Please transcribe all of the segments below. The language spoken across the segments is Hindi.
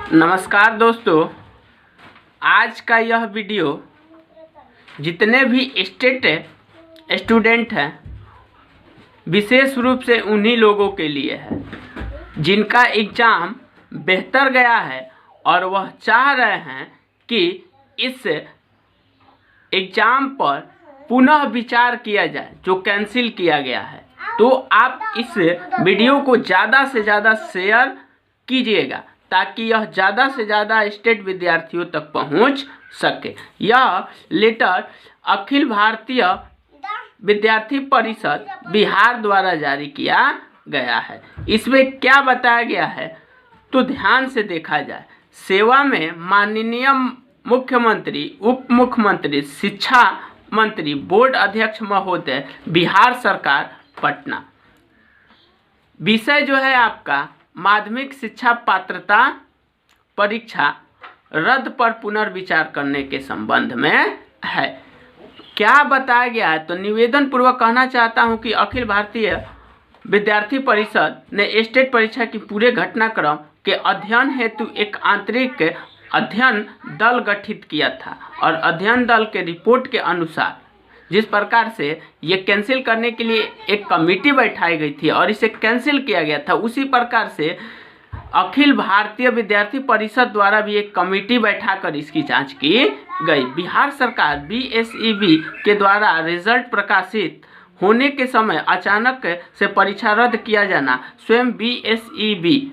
नमस्कार दोस्तों, आज का यह वीडियो जितने भी स्टूडेंट हैं विशेष रूप से उन्हीं लोगों के लिए है जिनका एग्ज़ाम बेहतर गया है और वह चाह रहे हैं कि इस एग्ज़ाम पर पुनः विचार किया जाए जो कैंसिल किया गया है। तो आप इस वीडियो को ज़्यादा से ज़्यादा शेयर कीजिएगा ताकि यह ज़्यादा से ज़्यादा स्टेट विद्यार्थियों तक पहुंच सके। यह लेटर अखिल भारतीय विद्यार्थी परिषद बिहार द्वारा जारी किया गया है। इसमें क्या बताया गया है तो ध्यान से देखा जाए। सेवा में माननीय मुख्यमंत्री, उप मुख्यमंत्री, शिक्षा मंत्री, बोर्ड अध्यक्ष महोदय, बिहार सरकार, पटना। विषय जो है आपका माध्यमिक शिक्षा पात्रता परीक्षा रद्द पर पुनर्विचार करने के संबंध में है। क्या बताया गया है तो निवेदन पूर्वक कहना चाहता हूं कि अखिल भारतीय विद्यार्थी परिषद ने स्टेट परीक्षा की पूरे घटनाक्रम के अध्ययन हेतु एक आंतरिक अध्ययन दल गठित किया था और अध्ययन दल के रिपोर्ट के अनुसार जिस प्रकार से ये कैंसिल करने के लिए एक कमेटी बैठाई गई थी और इसे कैंसिल किया गया था, उसी प्रकार से अखिल भारतीय विद्यार्थी परिषद द्वारा भी एक कमेटी बैठाकर इसकी जांच की गई। बिहार सरकार BSEB के द्वारा रिजल्ट प्रकाशित होने के समय अचानक से परीक्षा रद्द किया जाना स्वयं BSEB,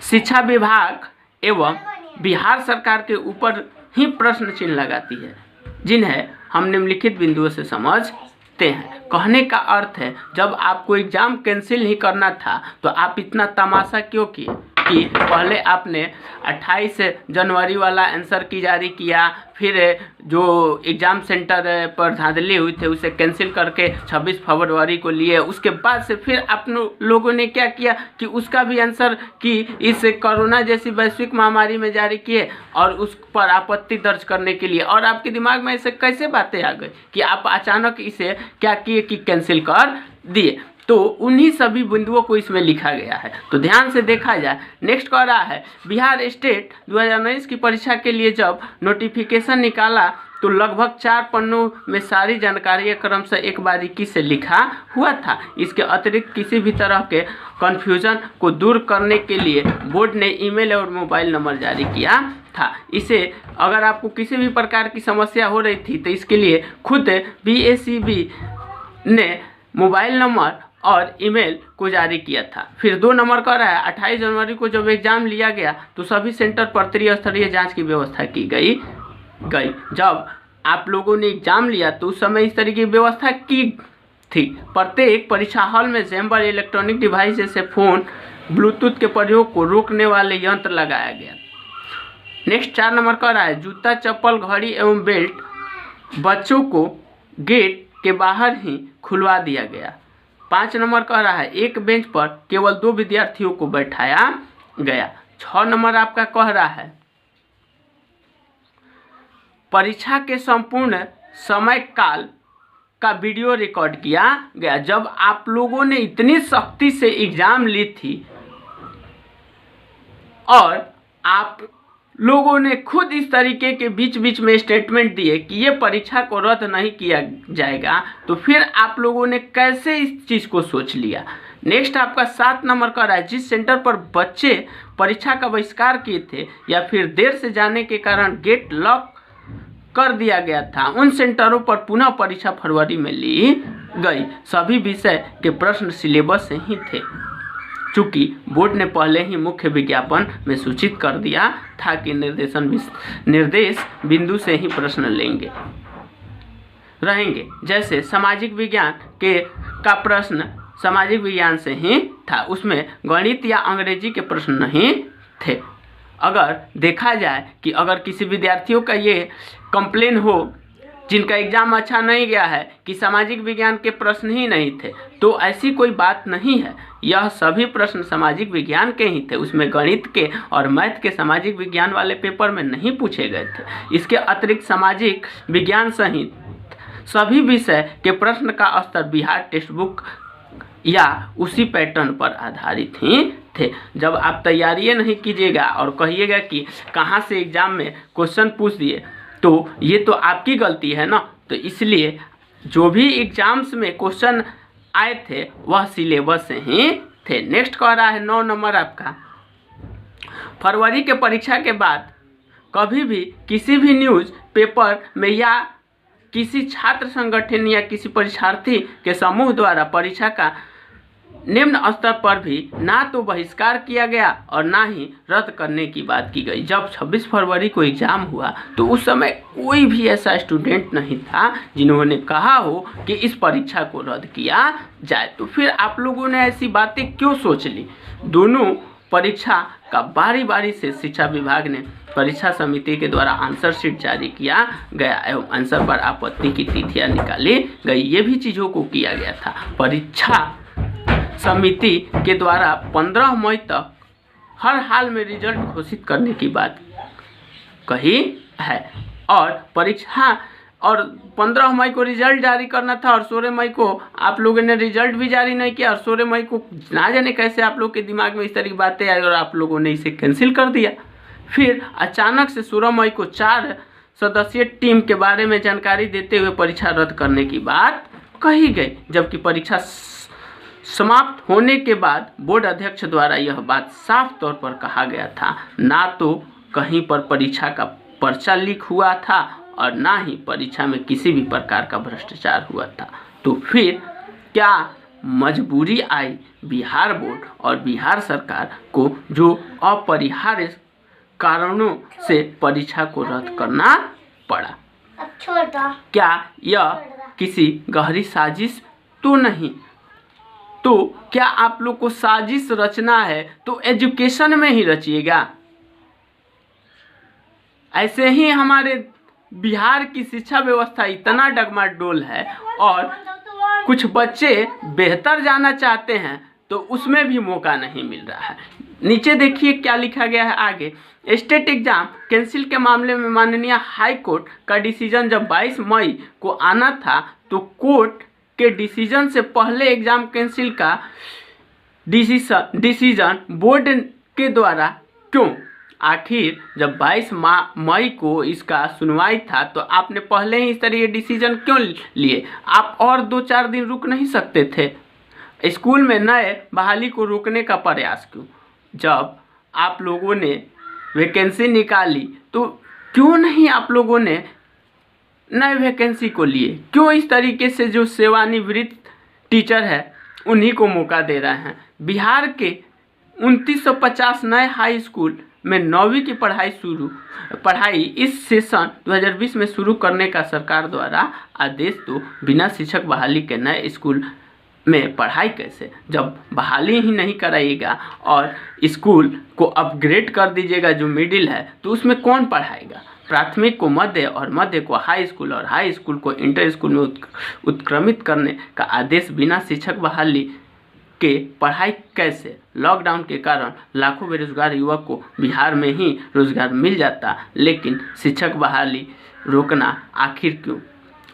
शिक्षा विभाग एवं बिहार सरकार के ऊपर ही प्रश्न चिन्ह लगाती है, जिन्हें हम निम्नलिखित बिंदुओं से समझते हैं। कहने का अर्थ है जब आपको एग्ज़ाम कैंसिल ही करना था तो आप इतना तमाशा क्यों किए कि पहले आपने 28 जनवरी वाला आंसर की जारी किया, फिर जो एग्ज़ाम सेंटर पर धांधली हुई थे उसे कैंसिल करके 26 फरवरी को लिए। उसके बाद से फिर आप लोगों ने क्या किया कि उसका भी आंसर की इस कोरोना जैसी वैश्विक महामारी में जारी किए और उस पर आपत्ति दर्ज करने के लिए। और आपके दिमाग में ऐसे कैसे बातें आ गई कि आप अचानक इसे क्या किए कि कैंसिल कर दिए। तो उन्हीं सभी बिंदुओं को इसमें लिखा गया है। तो ध्यान से देखा जाए। नेक्स्ट कह रहा है बिहार स्टेट 2019 की परीक्षा के लिए जब नोटिफिकेशन निकाला तो लगभग 4 पन्नों में सारी जानकारी क्रम से एक बारीकी से लिखा हुआ था। इसके अतिरिक्त किसी भी तरह के कन्फ्यूजन को दूर करने के लिए बोर्ड ने ईमेल और मोबाइल नंबर जारी किया था। इसे अगर आपको किसी भी प्रकार की समस्या हो रही थी तो इसके लिए खुद BSEB ने मोबाइल नंबर और ईमेल को जारी किया था। फिर 2 नंबर का रहा है 28 जनवरी को जब एग्ज़ाम लिया गया तो सभी सेंटर पर त्रिस्तरीय जांच की व्यवस्था की गई। जब आप लोगों ने एग्ज़ाम लिया तो उस समय इस तरह की व्यवस्था की थी। प्रत्येक परीक्षा हॉल में चैम्बर, इलेक्ट्रॉनिक डिवाइस जैसे फ़ोन, ब्लूटूथ के प्रयोग को रोकने वाले यंत्र लगाया गया। नेक्स्ट 4 नंबर का रहा है जूता, चप्पल, घड़ी एवं बेल्ट बच्चों को गेट के बाहर ही खुलवा दिया गया। 5 नंबर कह रहा है एक बेंच पर केवल 2 विद्यार्थियों को बैठाया गया। 6 नंबर आपका कह रहा है परीक्षा के संपूर्ण समय काल का वीडियो रिकॉर्ड किया गया। जब आप लोगों ने इतनी सख्ती से एग्जाम ली थी और आप लोगों ने खुद इस तरीके के बीच बीच में स्टेटमेंट दिए कि ये परीक्षा को रद्द नहीं किया जाएगा, तो फिर आप लोगों ने कैसे इस चीज़ को सोच लिया। नेक्स्ट आपका 7 नंबर का रहा है जिस सेंटर पर बच्चे परीक्षा का बहिष्कार किए थे या फिर देर से जाने के कारण गेट लॉक कर दिया गया था उन सेंटरों पर पुनः परीक्षा फरवरी में ली गई। सभी विषय के प्रश्न सिलेबस से ही थे, चूँकि बोर्ड ने पहले ही मुख्य विज्ञापन में सूचित कर दिया था कि निर्देश बिंदु से ही प्रश्न रहेंगे। जैसे सामाजिक विज्ञान का प्रश्न सामाजिक विज्ञान से ही था, उसमें गणित या अंग्रेजी के प्रश्न नहीं थे। अगर देखा जाए कि अगर किसी विद्यार्थियों का ये कंप्लेन हो जिनका एग्ज़ाम अच्छा नहीं गया है कि सामाजिक विज्ञान के प्रश्न ही नहीं थे, तो ऐसी कोई बात नहीं है। यह सभी प्रश्न सामाजिक विज्ञान के ही थे, उसमें गणित के और मैथ के सामाजिक विज्ञान वाले पेपर में नहीं पूछे गए थे। इसके अतिरिक्त सामाजिक विज्ञान सहित सभी विषय के प्रश्न का स्तर बिहार टेक्स्ट बुक या उसी पैटर्न पर आधारित ही थे। जब आप तैयारी नहीं कीजिएगा और कहिएगा कि कहाँ से एग्ज़ाम में क्वेश्चन पूछ दिए, तो ये तो आपकी गलती है ना। तो इसलिए जो भी एग्जाम्स में क्वेश्चन आए थे वह सिलेबस से ही थे। नेक्स्ट कह रहा है 9 नंबर आपका, फरवरी के परीक्षा के बाद कभी भी किसी भी न्यूज़ पेपर में या किसी छात्र संगठन या किसी परीक्षार्थी के समूह द्वारा परीक्षा का निम्न स्तर पर भी ना तो बहिष्कार किया गया और ना ही रद्द करने की बात की गई। जब 26 फरवरी को एग्ज़ाम हुआ तो उस समय कोई भी ऐसा स्टूडेंट नहीं था जिन्होंने कहा हो कि इस परीक्षा को रद्द किया जाए। तो फिर आप लोगों ने ऐसी बातें क्यों सोच ली? दोनों परीक्षा का बारी बारी से शिक्षा विभाग ने परीक्षा समिति के द्वारा आंसर शीट जारी किया गया एवं आंसर पर आपत्ति की तिथियां निकाली गई। ये भी चीज़ों को किया गया था। परीक्षा समिति के द्वारा 15 मई तक हर हाल में रिजल्ट घोषित करने की बात कही है और परीक्षा और 15 मई को रिजल्ट जारी करना था और 16 मई को आप लोगों ने रिजल्ट भी जारी नहीं किया और 16 मई को ना जाने कैसे आप लोग के दिमाग में इस तरह की बातें आई और आप लोगों ने इसे कैंसिल कर दिया। फिर अचानक से 16 मई को 4 सदस्यीय टीम के बारे में जानकारी देते हुए परीक्षा रद्द करने की बात कही गई, जबकि परीक्षा समाप्त होने के बाद बोर्ड अध्यक्ष द्वारा यह बात साफ तौर पर कहा गया था, ना तो कहीं पर परीक्षा का पर्चा लीक हुआ था और ना ही परीक्षा में किसी भी प्रकार का भ्रष्टाचार हुआ था। तो फिर क्या मजबूरी आई बिहार बोर्ड और बिहार सरकार को जो अपरिहार्य कारणों से परीक्षा को रद्द करना पड़ा? क्या यह किसी गहरी साजिश तो नहीं? तो क्या आप लोग को साजिश रचना है तो एजुकेशन में ही रचिएगा। ऐसे ही हमारे बिहार की शिक्षा व्यवस्था इतना डगमाडोल है और कुछ बच्चे बेहतर जाना चाहते हैं तो उसमें भी मौका नहीं मिल रहा है। नीचे देखिए क्या लिखा गया है आगे। स्टेट एग्जाम कैंसिल के मामले में माननीय हाई कोर्ट का डिसीजन जब 22 मई को आना था तो कोर्ट के डिसीजन से पहले एग्जाम कैंसिल का डिसीजन बोर्ड के द्वारा क्यों? आखिर जब 22 मई को इसका सुनवाई था तो आपने पहले ही इस तरह के डिसीजन क्यों लिए? आप और 2-4 दिन रुक नहीं सकते थे? स्कूल में नए बहाली को रोकने का प्रयास क्यों? जब आप लोगों ने वैकेंसी निकाली तो क्यों नहीं आप लोगों ने नए वैकेंसी को लिए? क्यों इस तरीके से जो सेवानिवृत्त टीचर है उन्हीं को मौका दे रहे हैं? बिहार के 2950 नए हाई स्कूल में 9वीं की पढ़ाई इस सेशन 2020 में शुरू करने का सरकार द्वारा आदेश, तो बिना शिक्षक बहाली के नए स्कूल में पढ़ाई कैसे? जब बहाली ही नहीं कराइएगा और स्कूल को अपग्रेड कर दीजिएगा जो मिडिल है तो उसमें कौन पढ़ाएगा? प्राथमिक को मध्य और मध्य को हाई स्कूल और हाई स्कूल को इंटर स्कूल में उत्क्रमित करने का आदेश बिना शिक्षक बहाली के पढ़ाई कैसे? लॉकडाउन के कारण लाखों बेरोजगार युवक को बिहार में ही रोजगार मिल जाता, लेकिन शिक्षक बहाली रोकना आखिर क्यों?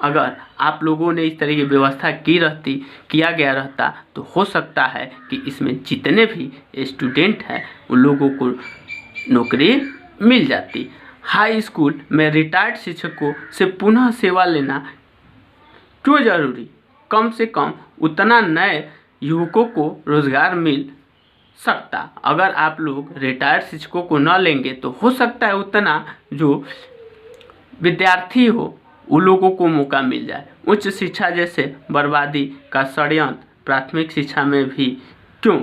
अगर आप लोगों ने इस तरह की व्यवस्था किया गया रहता तो हो सकता है कि इसमें जितने भी स्टूडेंट हैं उन लोगों को नौकरी मिल जाती। हाई स्कूल में रिटायर्ड शिक्षकों से पुनः सेवा लेना क्यों जरूरी? कम से कम उतना नए युवकों को रोजगार मिल सकता। अगर आप लोग रिटायर्ड शिक्षकों को न लेंगे तो हो सकता है उतना जो विद्यार्थी हो उन लोगों को मौका मिल जाए। उच्च शिक्षा जैसे बर्बादी का षड्यंत्र प्राथमिक शिक्षा में भी क्यों?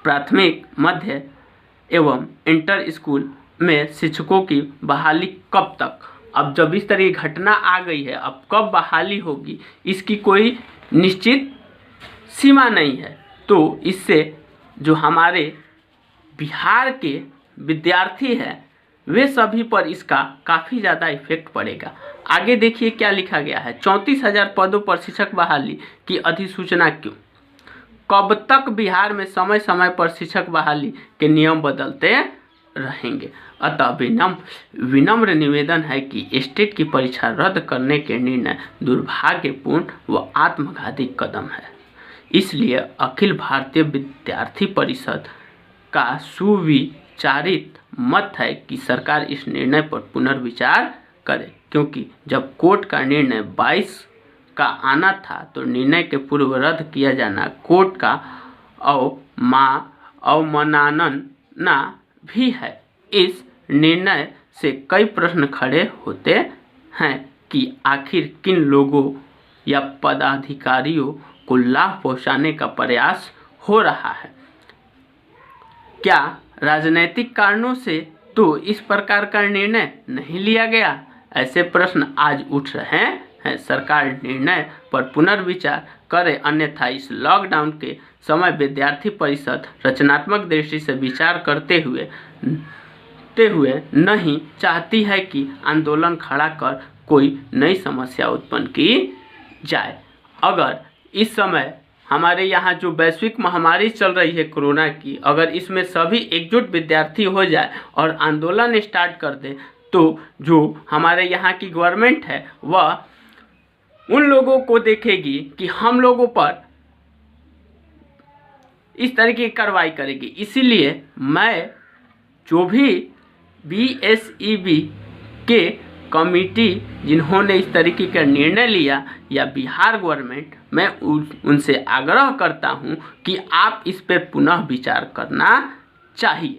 प्राथमिक, मध्य एवं इंटर स्कूल में शिक्षकों की बहाली कब तक? अब जब इस तरह की घटना आ गई है, अब कब बहाली होगी इसकी कोई निश्चित सीमा नहीं है। तो इससे जो हमारे बिहार के विद्यार्थी हैं वे सभी पर इसका काफ़ी ज़्यादा इफेक्ट पड़ेगा। आगे देखिए क्या लिखा गया है। 34,000 पदों पर शिक्षक बहाली की अधिसूचना क्यों? कब तक बिहार में समय समय पर शिक्षक बहाली के नियम बदलते रहेंगे? अतः विनम्र निवेदन है कि स्टेट की परीक्षा रद्द करने के निर्णय दुर्भाग्यपूर्ण व आत्मघाती कदम है। इसलिए अखिल भारतीय विद्यार्थी परिषद का सुविचारित मत है कि सरकार इस निर्णय पर पुनर्विचार करे, क्योंकि जब कोर्ट का निर्णय 22 का आना था तो निर्णय के पूर्व रद्द किया जाना कोर्ट का अवमानना भी है। इस निर्णय से कई प्रश्न खड़े होते हैं कि आखिर किन लोगों या पदाधिकारियों को लाभ पहुंचाने का प्रयास हो रहा है। क्या राजनीतिक कारणों से तो इस प्रकार का निर्णय नहीं लिया गया? ऐसे प्रश्न आज उठ रहे हैं। सरकार निर्णय पर पुनर्विचार करे, अन्यथा इस लॉकडाउन के समय विद्यार्थी परिषद रचनात्मक दृष्टि से विचार करते हुए नहीं चाहती है कि आंदोलन खड़ा कर कोई नई समस्या उत्पन्न की जाए। अगर इस समय हमारे यहाँ जो वैश्विक महामारी चल रही है कोरोना की, अगर इसमें सभी एकजुट विद्यार्थी हो जाए और आंदोलन स्टार्ट कर दे तो जो हमारे यहाँ की गवर्नमेंट है वह उन लोगों को देखेगी कि हम लोगों पर इस तरीके की कार्रवाई करेगी। इसीलिए मैं जो भी BSEB के कमिटी जिन्होंने इस तरीके का निर्णय लिया या बिहार गवर्नमेंट, मैं उनसे आग्रह करता हूं कि आप इस पर पुनः विचार करना चाहिए।